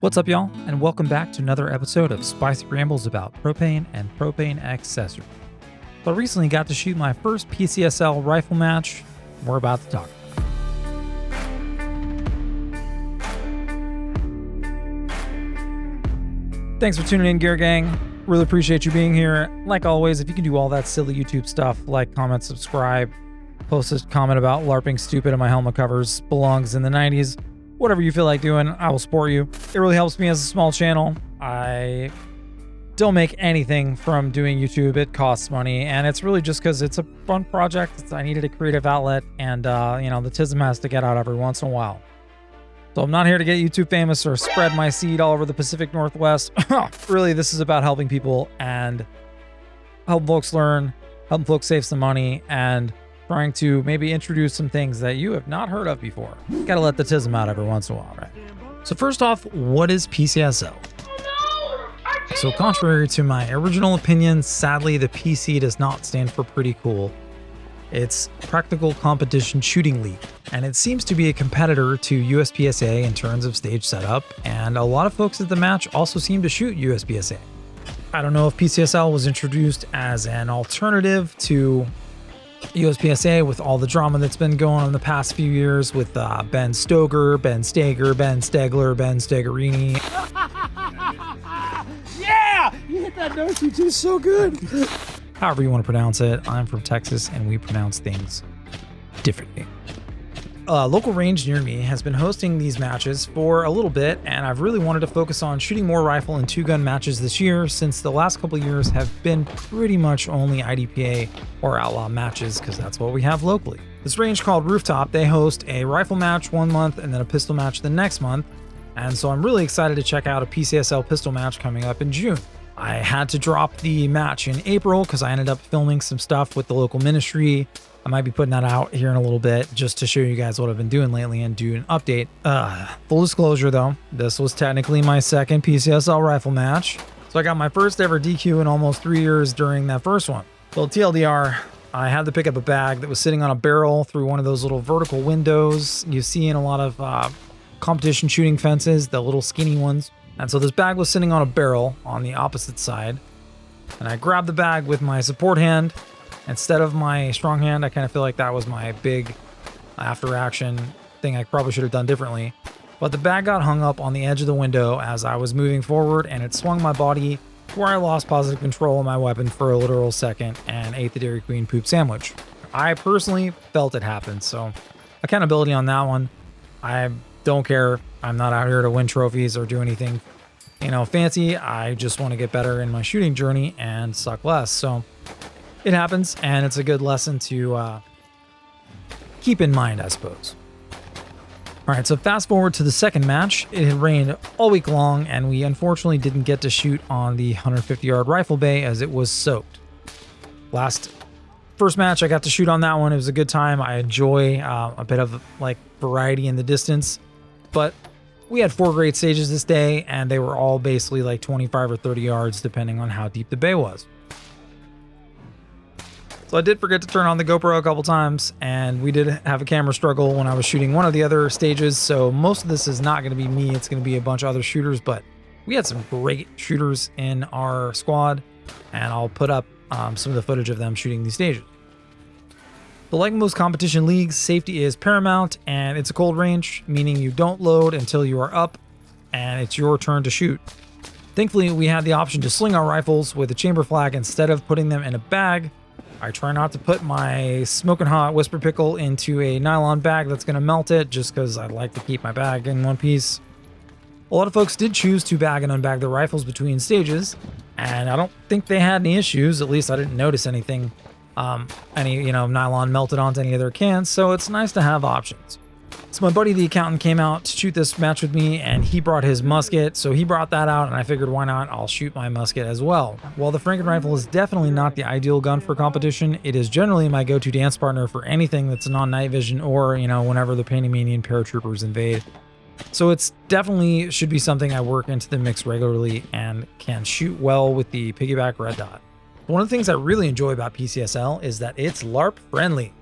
What's up, y'all, and welcome back to another episode of Spicy Rambles about propane and propane accessories. So I recently got to shoot my first PCSL rifle match. We're about to talk. Thanks for tuning in, Gear Gang. Really appreciate you being here. Like always, if you can do all that silly YouTube stuff, like, comment, subscribe, post a comment about LARPing stupid in my helmet covers, belongs in the 90s. Whatever you feel like doing, I will support you. It really helps me as a small channel. I don't make anything from doing YouTube. It costs money, and it's really just because it's a fun project. I needed a creative outlet, and the tism has to get out every once in a while. So I'm not here to get YouTube famous or spread my seed all over the Pacific Northwest. Really, this is about helping people and help folks learn, help folks save some money, and trying to maybe introduce some things that you have not heard of before. Gotta let the tism out every once in a while, right? So first off, what is PCSL? So contrary to my original opinion, sadly, the PC does not stand for pretty cool. It's Practical Competition Shooting League, and it seems to be a competitor to USPSA in terms of stage setup, and a lot of folks at the match also seem to shoot USPSA. I don't know if PCSL was introduced as an alternative to USPSA with all the drama that's been going on in the past few years with Ben Stoger, Ben Stager, Ben Stegler, Ben Stegerini. Yeah! You hit that note, you do so good. However you want to pronounce it. I'm from Texas, and we pronounce things differently. A local range near me has been hosting these matches for a little bit, and I've really wanted to focus on shooting more rifle and two-gun matches this year, since the last couple of years have been pretty much only IDPA or outlaw matches, because that's what we have locally. This range called Rooftop, they host a rifle match one month and then a pistol match the next month, and so I'm really excited to check out a PCSL pistol match coming up in June. I had to drop the match in April because I ended up filming some stuff with the local ministry. I might be putting that out here in a little bit just to show you guys what I've been doing lately and do an update. Full disclosure though, this was technically my second PCSL rifle match. So I got my first ever DQ in almost 3 years during that first one. Well, TLDR, I had to pick up a bag that was sitting on a barrel through one of those little vertical windows you see in a lot of competition shooting fences, the little skinny ones. And so this bag was sitting on a barrel on the opposite side. And I grabbed the bag with my support hand instead of my strong hand. I kind of feel like that was my big after action thing I probably should have done differently. But the bag got hung up on the edge of the window as I was moving forward, and it swung my body where I lost positive control of my weapon for a literal second and ate the Dairy Queen poop sandwich. I personally felt it happen, so accountability on that one. I don't care. I'm not out here to win trophies or do anything, fancy. I just want to get better in my shooting journey and suck less. So it happens, and it's a good lesson to keep in mind, I suppose. All right, so fast forward to the second match. It had rained all week long, and we unfortunately didn't get to shoot on the 150-yard rifle bay as it was soaked. First match, I got to shoot on that one. It was a good time. I enjoy a bit of variety in the distance, but we had 4 great stages this day, and they were all basically like 25 or 30 yards, depending on how deep the bay was. So I did forget to turn on the GoPro a couple times, and we did have a camera struggle when I was shooting one of the other stages, so most of this is not going to be me. It's going to be a bunch of other shooters, but we had some great shooters in our squad, and I'll put up some of the footage of them shooting these stages. But like most competition leagues, safety is paramount, and it's a cold range, meaning you don't load until you are up, and it's your turn to shoot. Thankfully, we had the option to sling our rifles with a chamber flag instead of putting them in a bag. I try not to put my smoking hot Whisper Pickle into a nylon bag that's going to melt it, just because I like to keep my bag in one piece. A lot of folks did choose to bag and unbag their rifles between stages, and I don't think they had any issues. At least I didn't notice anything. Nylon melted onto any of their cans, so it's nice to have options. So my buddy, the accountant, came out to shoot this match with me, and he brought his musket, so he brought that out, and I figured, why not? I'll shoot my musket as well. While the Franken rifle is definitely not the ideal gun for competition, it is generally my go-to dance partner for anything that's non-night vision or, whenever the Panamanian paratroopers invade. So it's definitely should be something I work into the mix regularly and can shoot well with the piggyback red dot. One of the things I really enjoy about PCSL is that it's LARP friendly.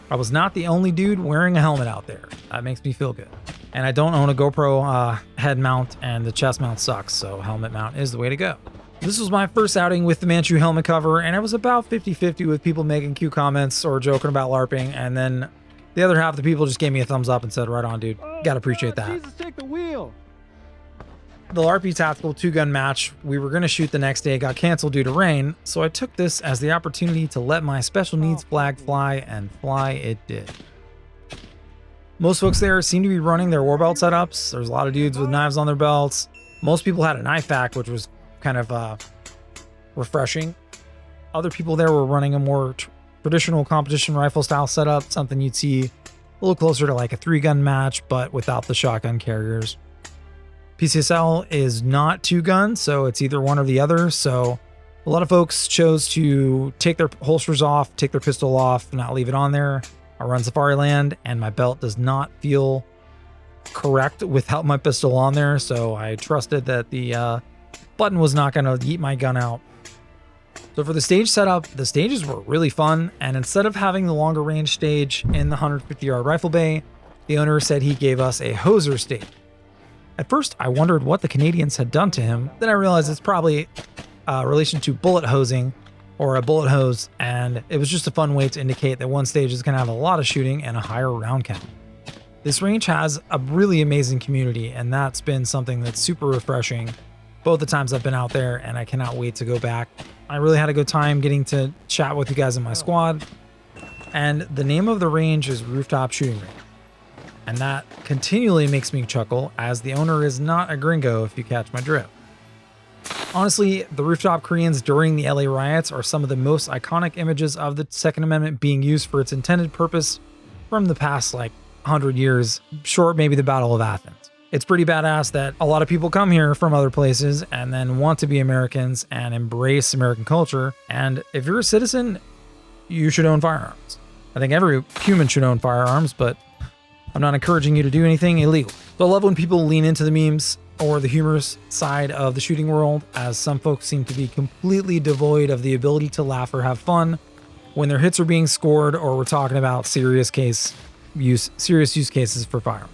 I was not the only dude wearing a helmet out there. That makes me feel good. And I don't own a GoPro head mount, and the chest mount sucks, so helmet mount is the way to go. This was my first outing with the Manchu helmet cover, and it was about 50-50 with people making cute comments or joking about LARPing, and then the other half of the people just gave me a thumbs up and said, right on, dude. Gotta appreciate that. Jesus, take the wheel. The LARPy Tactical 2-gun match we were going to shoot the next day got canceled due to rain, so I took this as the opportunity to let my special needs flag fly, and fly it did. Most folks there seem to be running their war belt setups. There's a lot of dudes with knives on their belts. Most people had a knife pack, which was kind of refreshing. Other people there were running a more traditional competition rifle style setup, something you'd see a little closer to like a 3-gun match, but without the shotgun carriers. PCSL is not 2-gun, so it's either one or the other. So a lot of folks chose to take their holsters off, take their pistol off, not leave it on there. I run Safariland, and my belt does not feel correct without my pistol on there, so I trusted that the button was not going to yeet my gun out. So for the stage setup, the stages were really fun, and instead of having the longer range stage in the 150-yard rifle bay, the owner said he gave us a hoser stage. At first, I wondered what the Canadians had done to him, then I realized it's probably relation to bullet hosing, or a bullet hose, and it was just a fun way to indicate that one stage is going to have a lot of shooting and a higher round count. This range has a really amazing community, and that's been something that's super refreshing both the times I've been out there, and I cannot wait to go back. I really had a good time getting to chat with you guys in my squad, and the name of the range is Rooftop Shooting Range, and that continually makes me chuckle, as the owner is not a gringo, if you catch my drift. Honestly, the rooftop Koreans during the LA riots are some of the most iconic images of the Second Amendment being used for its intended purpose from the past, like, 100 years, short maybe the Battle of Athens. It's pretty badass that a lot of people come here from other places and then want to be Americans and embrace American culture. And if you're a citizen, you should own firearms. I think every human should own firearms, but I'm not encouraging you to do anything illegal. So I love when people lean into the memes or the humorous side of the shooting world, as some folks seem to be completely devoid of the ability to laugh or have fun when their hits are being scored or we're talking about serious use cases for firearms.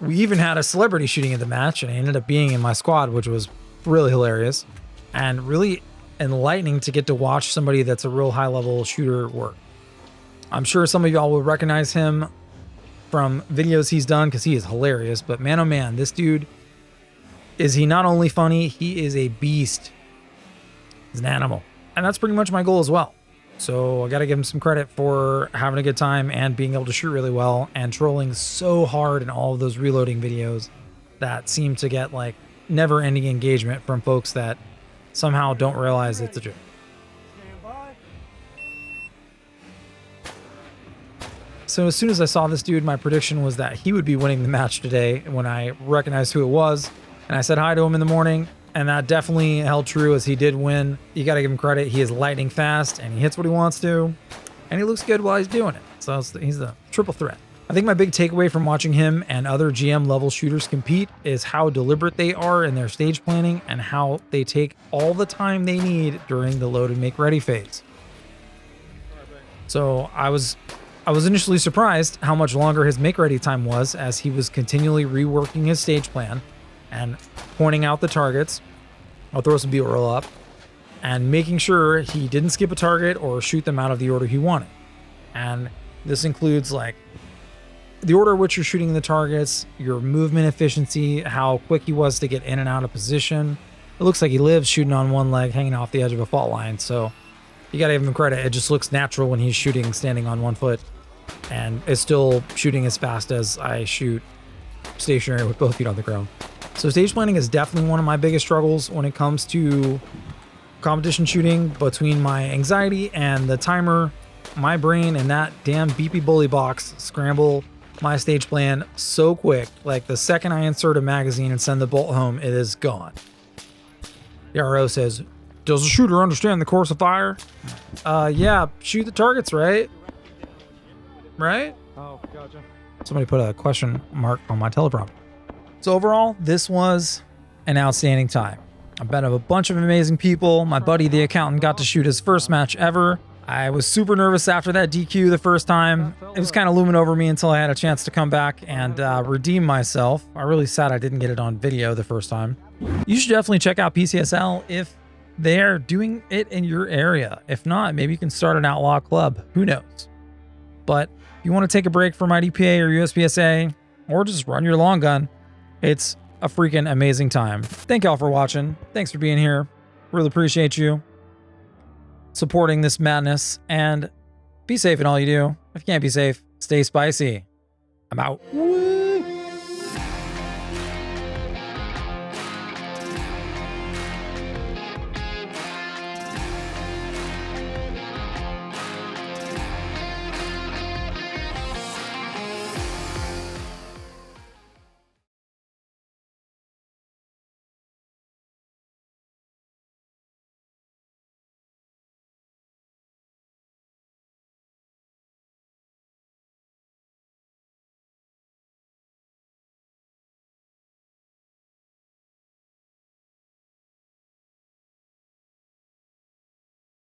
We even had a celebrity shooting at the match, and I ended up being in my squad, which was really hilarious and really enlightening to get to watch somebody that's a real high-level shooter work. I'm sure some of y'all will recognize him from videos he's done because he is hilarious, but man, oh man, this dude, is he not only funny, he is a beast. He's an animal. And that's pretty much my goal as well. So I got to give him some credit for having a good time and being able to shoot really well and trolling so hard in all of those reloading videos that seem to get like never-ending engagement from folks that somehow don't realize it's a joke. So as soon as I saw this dude, my prediction was that he would be winning the match today when I recognized who it was. And I said hi to him in the morning, and that definitely held true, as he did win. You got to give him credit. He is lightning fast, and he hits what he wants to, and he looks good while he's doing it. So he's the triple threat. I think my big takeaway from watching him and other GM level shooters compete is how deliberate they are in their stage planning and how they take all the time they need during the load and make ready phase. So I was initially surprised how much longer his make ready time was, as he was continually reworking his stage plan and pointing out the targets. I'll throw some B-roll up and making sure he didn't skip a target or shoot them out of the order he wanted. And this includes like the order in which you're shooting the targets, your movement efficiency, how quick he was to get in and out of position. It looks like he lives shooting on one leg, hanging off the edge of a fault line. So you got to give him credit. It just looks natural when he's shooting standing on one foot, and is still shooting as fast as I shoot stationary with both feet on the ground. So stage planning is definitely one of my biggest struggles when it comes to competition shooting. Between my anxiety and the timer, my brain and that damn beepy bully box scramble my stage plan so quick. Like the second I insert a magazine and send the bolt home, it is gone. The RO says, "Does a shooter understand the course of fire?" Yeah, shoot the targets, right? Right? Oh, gotcha. Somebody put a question mark on my teleprompter. So overall, this was an outstanding time. I bet of a bunch of amazing people. My buddy, the accountant, got to shoot his first match ever. I was super nervous after that DQ the first time. It was kind of looming over me until I had a chance to come back and redeem myself. I'm really sad I didn't get it on video the first time. You should definitely check out PCSL if they're doing it in your area. If not, maybe you can start an outlaw club. Who knows? But if you want to take a break from IDPA or USPSA, or just run your long gun, it's a freaking amazing time. Thank y'all for watching. Thanks for being here. Really appreciate you supporting this madness, and be safe in all you do. If you can't be safe, stay spicy. I'm out.